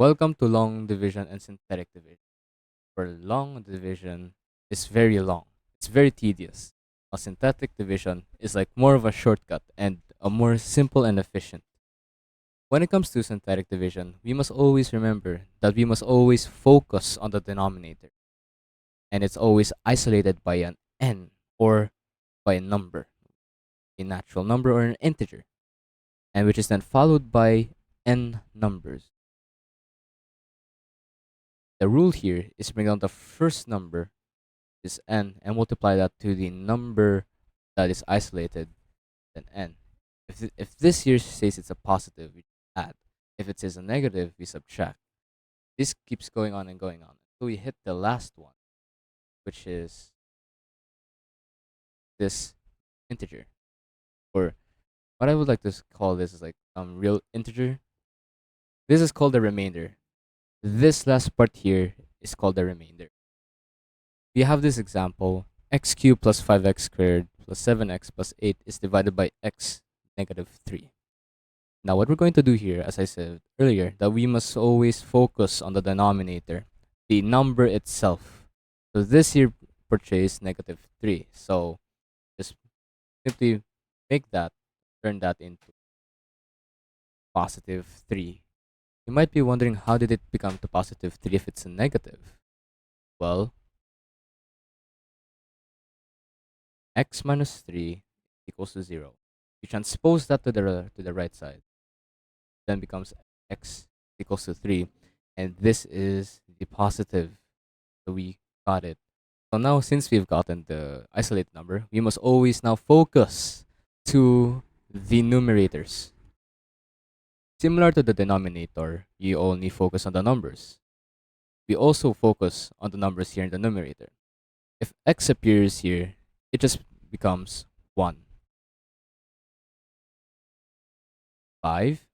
Welcome to long division and synthetic division. For long division is very long. It's very tedious. A synthetic division is like more of a shortcut and a more simple and efficient. When it comes to synthetic division, we must always remember that we must always focus on the denominator, and it's always isolated by an n or by a number, a natural number or an integer, and which is then followed by n numbers. The rule here is to bring down the first number, is n, and multiply that to the number that is isolated, then n. If this here says it's a positive, we add. If it says a negative, we subtract. This keeps going on and going on. So we hit the last one, which is this integer. Or what I would like to call this is like real integer. This is called the remainder. This last part here is called the remainder. We have this example: x cubed plus 5x squared plus 7x plus 8 is divided by x negative 3. Now what we're going to do here, as I said earlier, that we must always focus on the denominator, the number itself. So this here portrays negative 3. So just simply make that, turn that into positive 3. You might be wondering, how did it become to positive 3 if it's a negative? Well, x minus 3 equals to 0. You transpose that to the right side, then becomes x equals to 3, and this is the positive. So we got it. So now, since we've gotten the isolated number, we must always now focus to the numerators. Similar to the denominator, you only focus on the numbers. We also focus on the numbers here in the numerator. If x appears here, it just becomes 1. 5.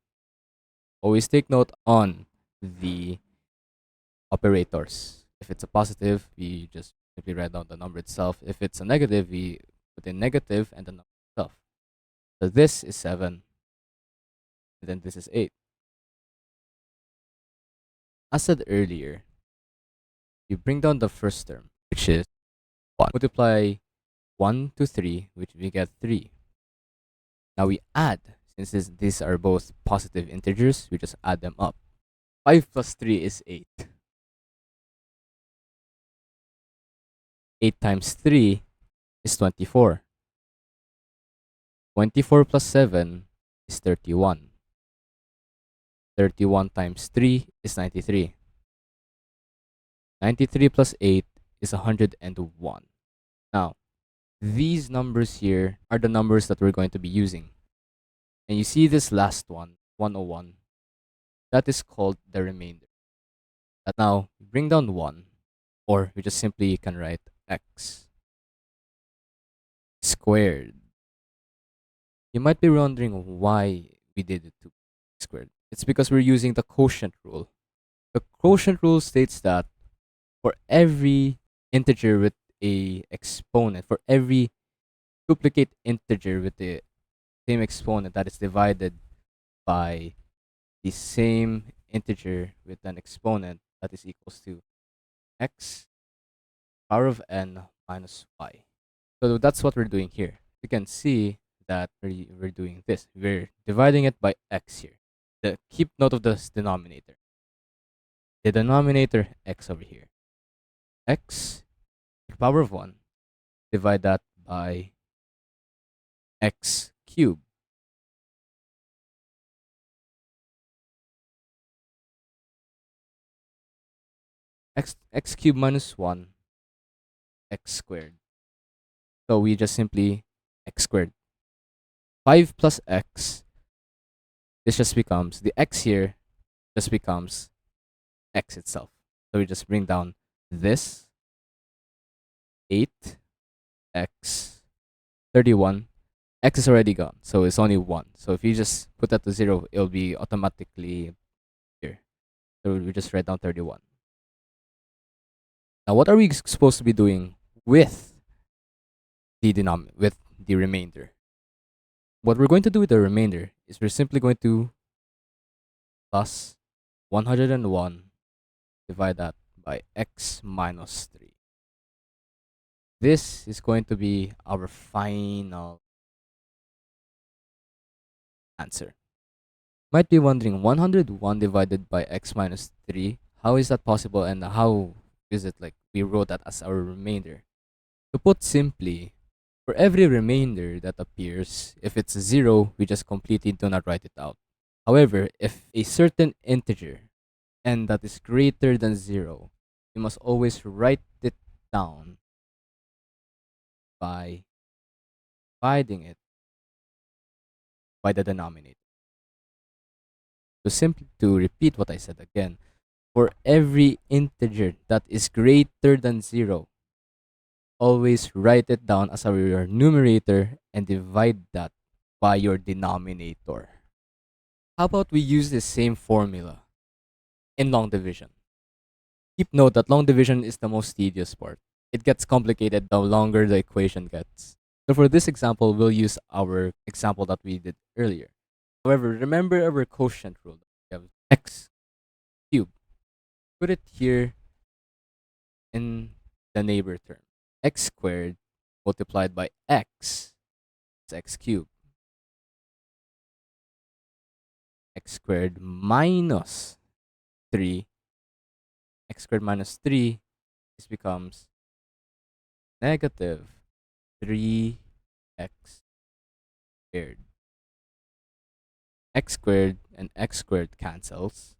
Always take note on the operators. If it's a positive, we just simply write down the number itself. If it's a negative, we put in negative and the number itself. So this is 7, and then this is 8. As said earlier, you bring down the first term, which is 1. Multiply 1 to 3, which we get 3. Now we add, since these are both positive integers, we just add them up. 5 plus 3 is 8. 8 times 3 is 24. 24 plus 7 is 31. 31 times 3 is 93. 93 plus 8 is 101. Now, these numbers here are the numbers that we're going to be using. And you see this last one, 101, that is called the remainder. That now, bring down 1, or we just simply can write x squared. You might be wondering why we did it to squared. It's because we're using the quotient rule. The quotient rule states that for every integer with a exponent, for every duplicate integer with the same exponent that is divided by the same integer with an exponent that is equals to x power of n minus y. So that's what we're doing here. You can see that we're doing this. We're dividing it by x here. Keep note of this denominator. The denominator x over here. X to the power of 1. Divide that by x cubed. X cubed minus 1, x squared. So we just simply x squared. 5 plus x, this just becomes, the x here just becomes x itself. So we just bring down this 8x 31. X is already gone, so it's only 1. So if you just put that to 0, it'll be automatically here. So we just write down 31. Now what are we supposed to be doing with with the remainder? What we're going to do with the remainder is we're simply going to plus 101, divide that by x minus 3. This is going to be our final answer. Might be wondering 101 divided by x minus 3, how is that possible and how is it like we wrote that as our remainder? To put simply, for every remainder that appears, if it's 0, we just completely do not write it out. However, if a certain integer and that is greater than 0, you must always write it down by dividing it by the denominator. To repeat what I said again, for every integer that is greater than 0, always write it down as your numerator and divide that by your denominator. How about we use the same formula in long division? Keep note that long division is the most tedious part. It gets complicated the longer the equation gets. So for this example, we'll use our example that we did earlier. However, remember our quotient rule. We have x cubed. Put it here in the neighbor term. X squared multiplied by x is x cubed. X squared minus 3. X squared minus 3, this becomes negative 3x squared. X squared and x squared cancels.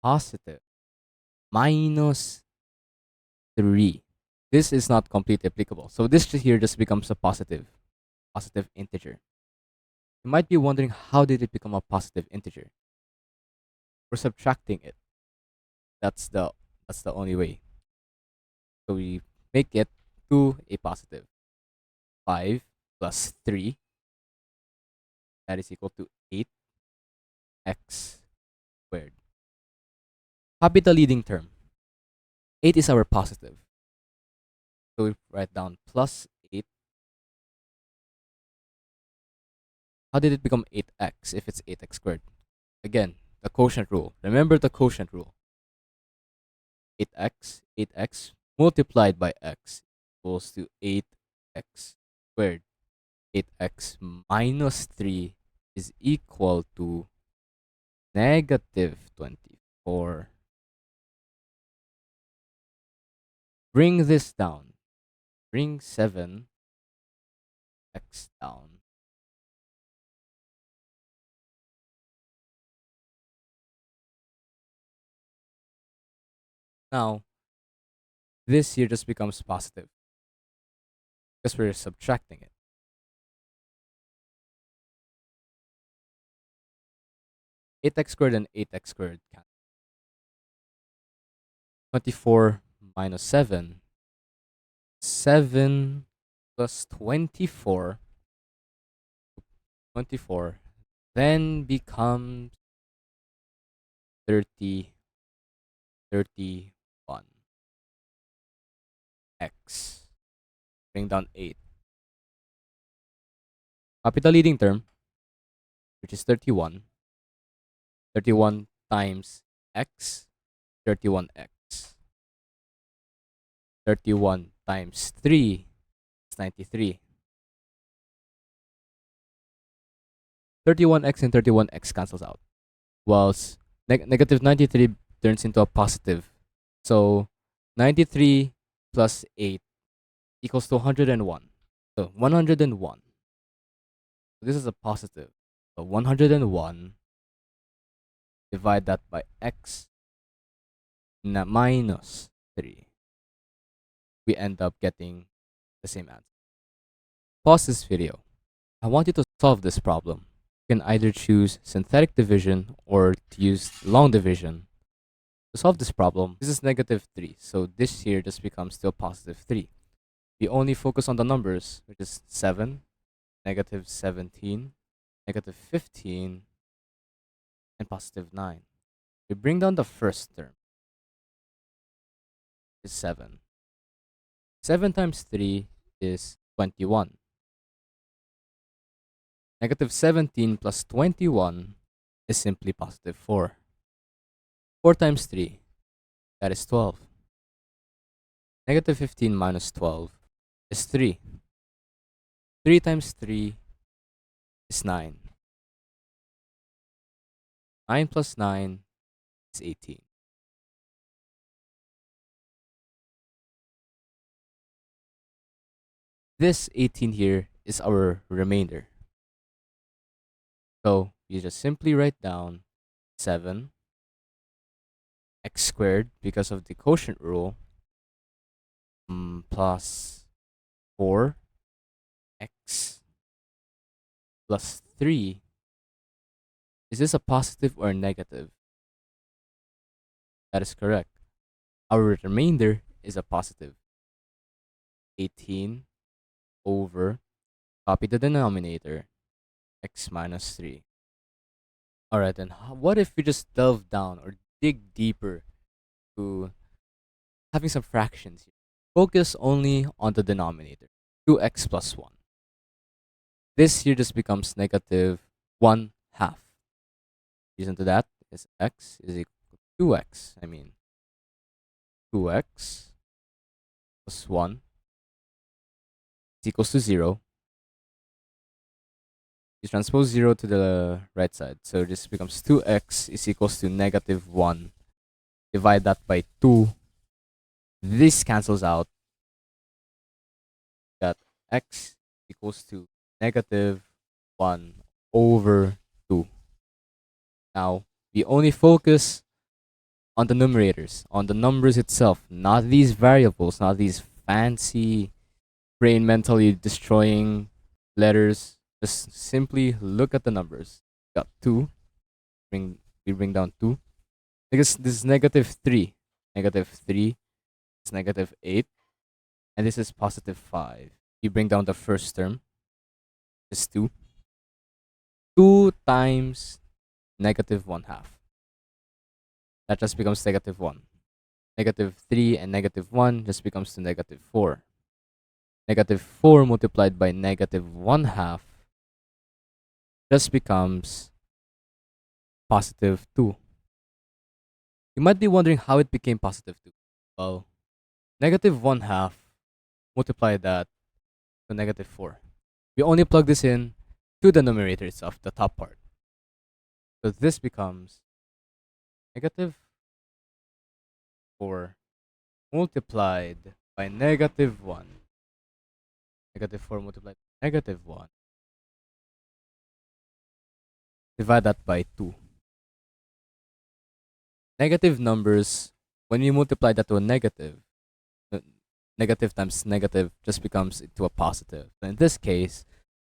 Positive minus 3. This is not completely applicable. So this here just becomes a positive integer. You might be wondering, how did it become a positive integer? We're subtracting it. That's the only way. So we make it to a positive. 5 plus 3, that is equal to 8x squared. Copy the leading term. 8 is our positive. So we write down plus 8. How did it become 8x if it's 8x squared? Again, the quotient rule. Remember the quotient rule. 8x multiplied by x equals to 8x squared. 8x minus 3 is equal to negative 24. Bring this down. Bring 7x down. Now, this here just becomes positive because we're subtracting it. Eight x squared and 8x squared cancel. 24 minus 7. 7 plus 24. 24 then becomes 31. X. Bring down 8. Copy the leading term, which is 31. 31 times x, 31x. 31 times 3 is 93. 31x and 31x cancels out, whilst negative 93 turns into a positive. So 93 plus 8 equals to 101. So 101. This is a positive. So 101, divide that by x minus 3. We end up getting the same answer. Pause this video. I want you to solve this problem. You can either choose synthetic division or to use long division. To solve this problem, this is negative 3. So this here just becomes still positive 3. We only focus on the numbers, which is 7, negative 17, negative 15, and positive 9. We bring down the first term, which is 7. 7 times 3 is 21. Negative 17 plus 21 is simply positive 4. 4 times 3, that is 12. Negative 15 minus 12 is 3. 3 times 3 is 9. 9 plus 9 is 18. This 18 here is our remainder. So you just simply write down 7 x squared because of the quotient rule, plus 4 x plus 3. Is this a positive or a negative? That is correct. Our remainder is a positive. 18 over, copy the denominator, x minus 3. Alright, then what if we just delve down or dig deeper to having some fractions here? Focus only on the denominator, 2x plus 1. This here just becomes negative 1 half. Reason to that is x is equal to 2x. 2x plus 1 is equals to 0. You transpose 0 to the right side. So this becomes 2x is equals to negative 1. Divide that by 2. This cancels out. That x equals to negative 1 over 2. Now, we only focus on the numerators, on the numbers itself, not these variables, not these fancy brain mentally destroying letters. Just simply look at the numbers. Got 2. We bring down 2. Because this is negative 3. Negative 3 is negative 8. And this is positive 5. You bring down the first term. Is 2. 2 times negative 1 half. That just becomes negative 1. Negative 3 and negative 1 just becomes to negative 4. Negative 4 multiplied by negative 1 half just becomes positive 2. You might be wondering how it became positive 2. Well, negative 1 half multiply that to negative 4. We only plug this in to the numerator itself, the top part. So this becomes negative 4 multiplied by negative 1. Negative 4 multiplied by negative 1. Divide that by 2. Negative numbers, when we multiply that to a negative, negative times negative just becomes into a positive. So in this case,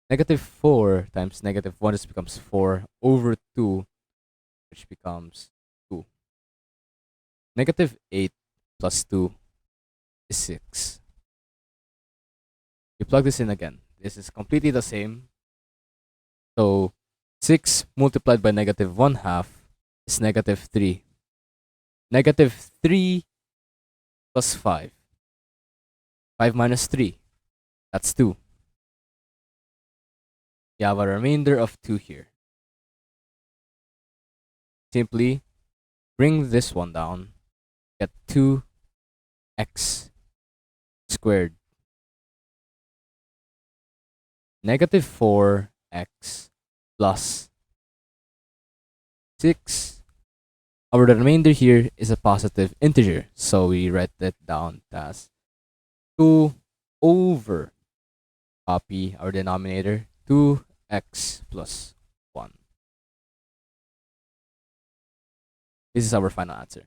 negative 4 times negative 1 just becomes 4 over 2, which becomes 2. Negative 8 plus 2 is 6. We plug this in again. This is completely the same. So 6 multiplied by negative 1 half is negative 3. Negative 3 plus 5. 5 minus 3. That's 2. We have a remainder of 2 here. Simply bring this one down. Get 2x squared. Negative 4x plus 6. Our remainder here is a positive integer, so we write that down as 2 over, copy our denominator, 2x plus 1. This is our final answer.